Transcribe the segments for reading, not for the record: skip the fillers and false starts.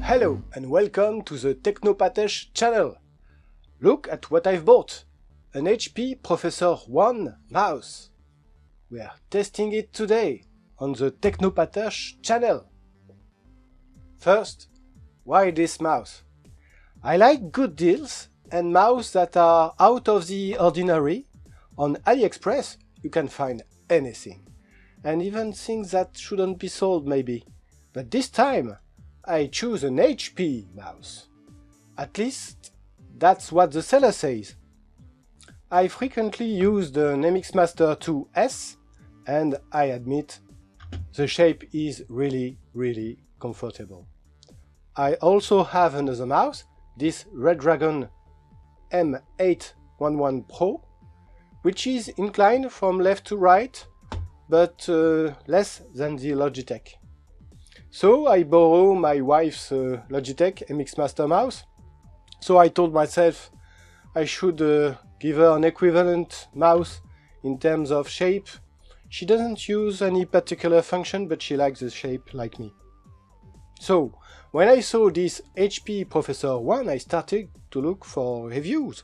Hello and welcome to the Technopatesh channel. Look at what I've bought. An HP Professor 1 mouse. We are testing it today on the Technopatesh channel. First, why this mouse? I like good deals and mouse that are out of the ordinary. On AliExpress you can find anything, and even things that shouldn't be sold maybe. But this time I choose an HP mouse. At least that's what the seller says. I frequently use the NMX Master 2S and I admit the shape is really comfortable. I also have another mouse, this Redragon M811 Pro, which is inclined from left to right, but less than the Logitech. So I borrow my wife's Logitech MX Master mouse. So I told myself I should give her an equivalent mouse in terms of shape. She doesn't use any particular function, but she likes the shape like me. So when I saw this HP Professor 1, I started to look for reviews,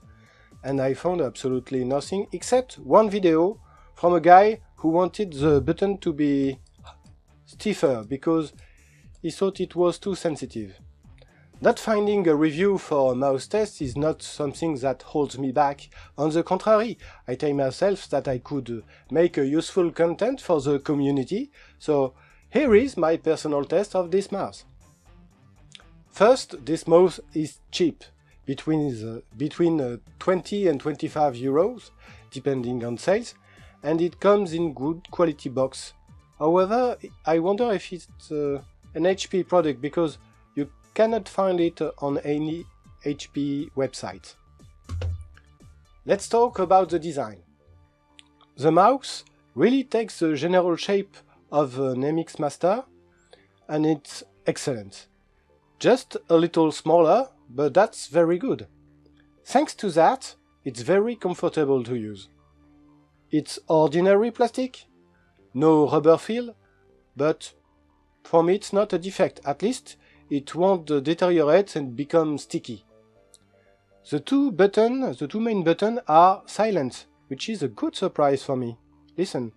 and I found absolutely nothing except one video from a guy who wanted the button to be stiffer because he thought it was too sensitive. Not finding a review for a mouse test is not something that holds me back. On the contrary, I tell myself that I could make a useful content for the community, so here is my personal test of this mouse. First, this mouse is cheap, between 20 and 25 euros, depending on sales, and it comes in good quality box. However, I wonder if it's an HP product because you cannot find it on any HP website. Let's talk about the design. The mouse really takes the general shape of an MX Master and it's excellent. Just a little smaller, but that's very good. Thanks to that, it's very comfortable to use. It's ordinary plastic, no rubber feel, but for me it's not a defect, at least it won't deteriorate and become sticky. The two main buttons are silent, which is a good surprise for me. Listen.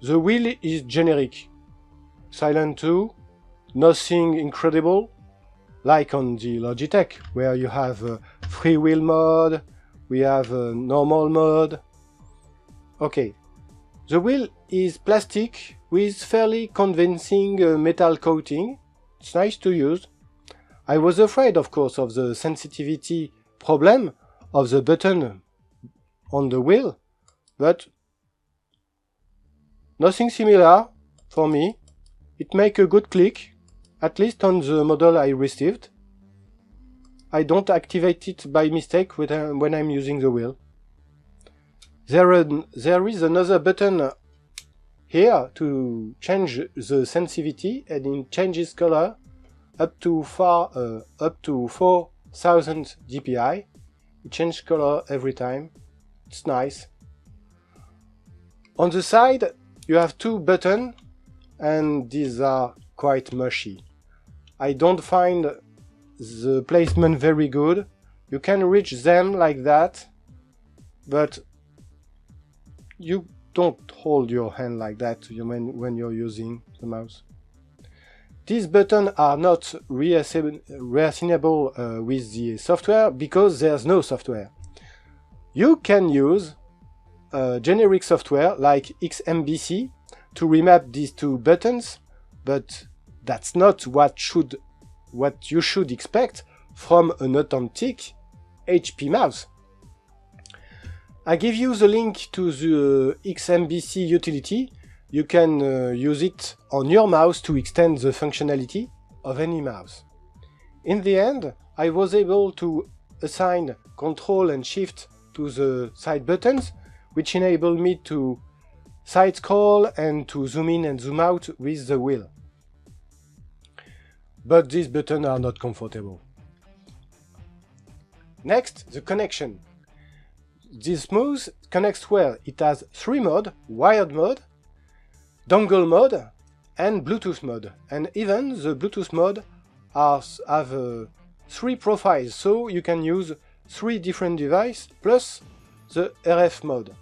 The wheel is generic. Silent too, nothing incredible, like on the Logitech, where you have a freewheel mode, we have a normal mode. Okay, the wheel is plastic with fairly convincing metal coating. It's nice to use. I was afraid, of course, of the sensitivity problem of the button on the wheel, but nothing similar for me. It makes a good click, at least on the model I received. I don't activate it by mistake when I'm using the wheel. There is another button here to change the sensitivity, and it changes color up to 4000 dpi. It changes color every time. It's nice. On the side you have two buttons, and these are quite mushy. I don't find the placement very good. You can reach them like that, but you don't hold your hand like that when you're using the mouse. These buttons are not reassemblable with the software because there's no software. You can use generic software like XMBC to remap these two buttons, but that's not what you should expect from an authentic HP mouse. I give you the link to the XMBC utility. You can use it on your mouse to extend the functionality of any mouse. In the end, I was able to assign Control and Shift to the side buttons, which enable me to side scroll and to zoom in and zoom out with the wheel. But these buttons are not comfortable. Next, the connection. this mouse connects well. It has 3 modes: wired mode, dongle mode, and Bluetooth mode. And even the Bluetooth mode have 3 profiles, so you can use 3 different devices plus the RF mode.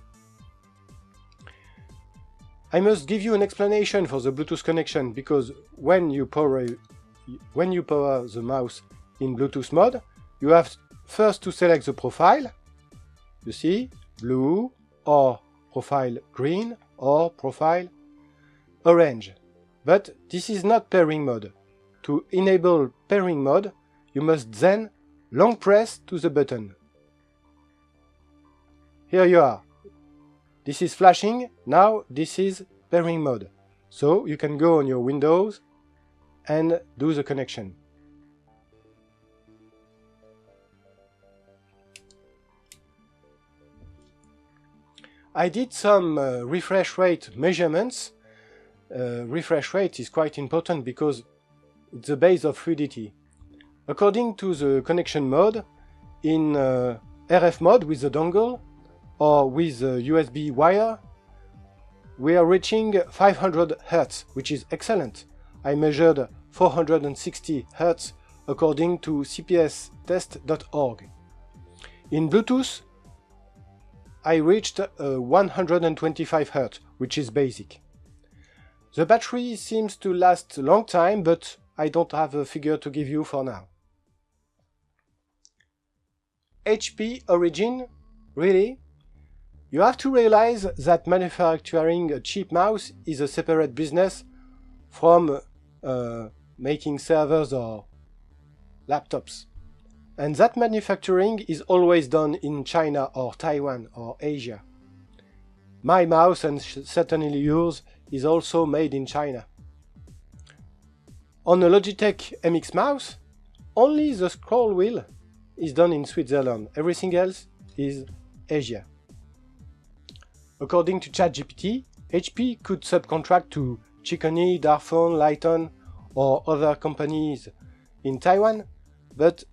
I must give you an explanation for the Bluetooth connection, because when you power the mouse in Bluetooth mode, you have first to select the profile. You see, blue, or profile green, or profile orange. But this is not pairing mode. To enable pairing mode, you must then long press to the button. Here you are. This is flashing. Now this is pairing mode. So you can go on your Windows and do the connection. I did some refresh rate measurements. Refresh rate is quite important because it's the base of fluidity. According to the connection mode, in RF mode with the dongle or with the USB wire, we are reaching 500 Hz, which is excellent. I measured 460 Hz according to cpstest.org. In Bluetooth, I reached 125 Hz, which is basic. The battery seems to last a long time, but I don't have a figure to give you for now. HP origin? Really? You have to realize that manufacturing a cheap mouse is a separate business from making servers or laptops. And that manufacturing is always done in China or Taiwan or Asia. My mouse, and certainly yours, is also made in China. On a Logitech MX mouse, only the scroll wheel is done in Switzerland. Everything else is Asia. According to ChatGPT, HP could subcontract to Chicony, Darphone, Lighton or other companies in Taiwan, but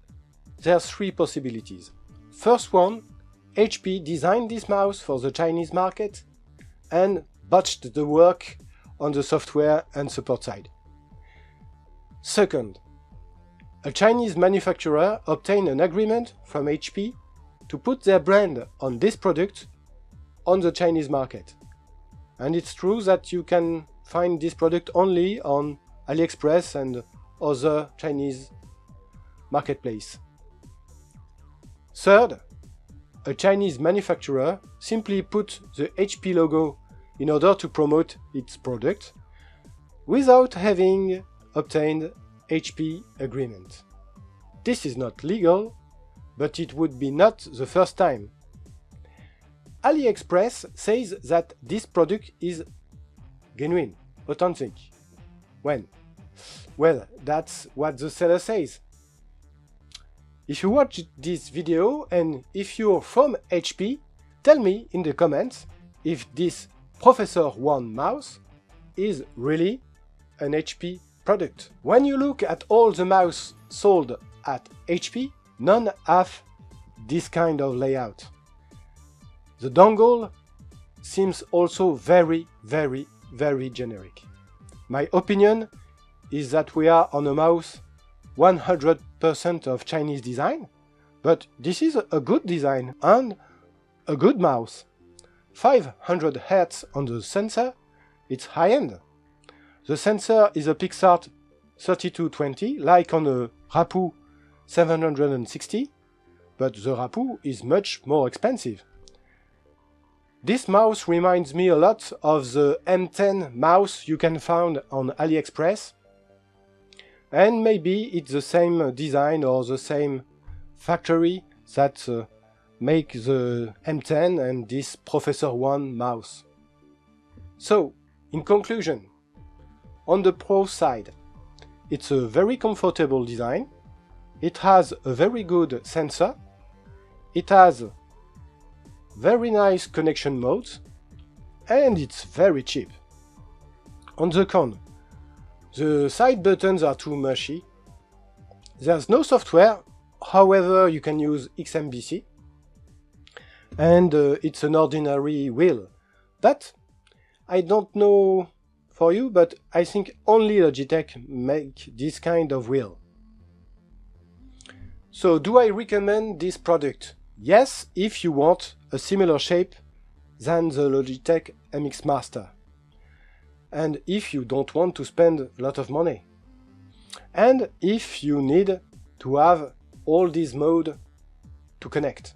there's 3 possibilities. First one, HP designed this mouse for the Chinese market and botched the work on the software and support side. Second, a Chinese manufacturer obtained an agreement from HP to put their brand on this product on the Chinese market. And it's true that you can find this product only on AliExpress and other Chinese marketplace. Third, a Chinese manufacturer simply put the HP logo in order to promote its product without having obtained HP agreement. This is not legal, but it would be not the first time. AliExpress says that this product is genuine, authentic. When? Well, that's what the seller says. If you watch this video and if you're from HP, tell me in the comments if this Professor One mouse is really an HP product. When you look at all the mouse sold at HP, none have this kind of layout. The dongle seems also very generic. My opinion is that we are on a mouse 100% of Chinese design, but this is a good design and a good mouse. 500 Hz on the sensor, it's high-end. The sensor is a Pixart 3220, like on a Rapu 760, but the Rapu is much more expensive. This mouse reminds me a lot of the M10 mouse you can find on AliExpress, and maybe it's the same design or the same factory that make the M10 and this Professor One mouse. So, in conclusion, on the Pro side, it's a very comfortable design, it has a very good sensor, it has very nice connection modes, and it's very cheap. On the con, the side buttons are too mushy, there's no software, however you can use XMBC. and it's an ordinary wheel. But I don't know for you, but I think only Logitech make this kind of wheel. So do I recommend this product? Yes, if you want a similar shape than the Logitech MX Master. And if you don't want to spend a lot of money. And if you need to have all these modes to connect.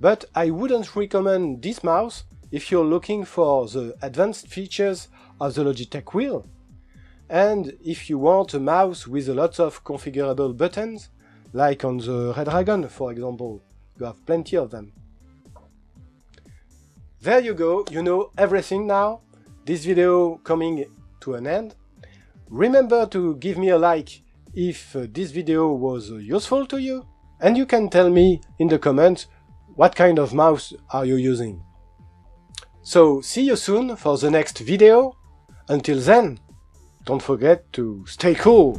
But I wouldn't recommend this mouse if you're looking for the advanced features of the Logitech wheel, and if you want a mouse with a lot of configurable buttons, like on the Red Dragon, for example. You have plenty of them. There you go, you know everything now. This video coming to an end. Remember to give me a like if this video was useful to you, and you can tell me in the comments what kind of mouse are you using. So see you soon for the next video. Until then, don't forget to stay cool!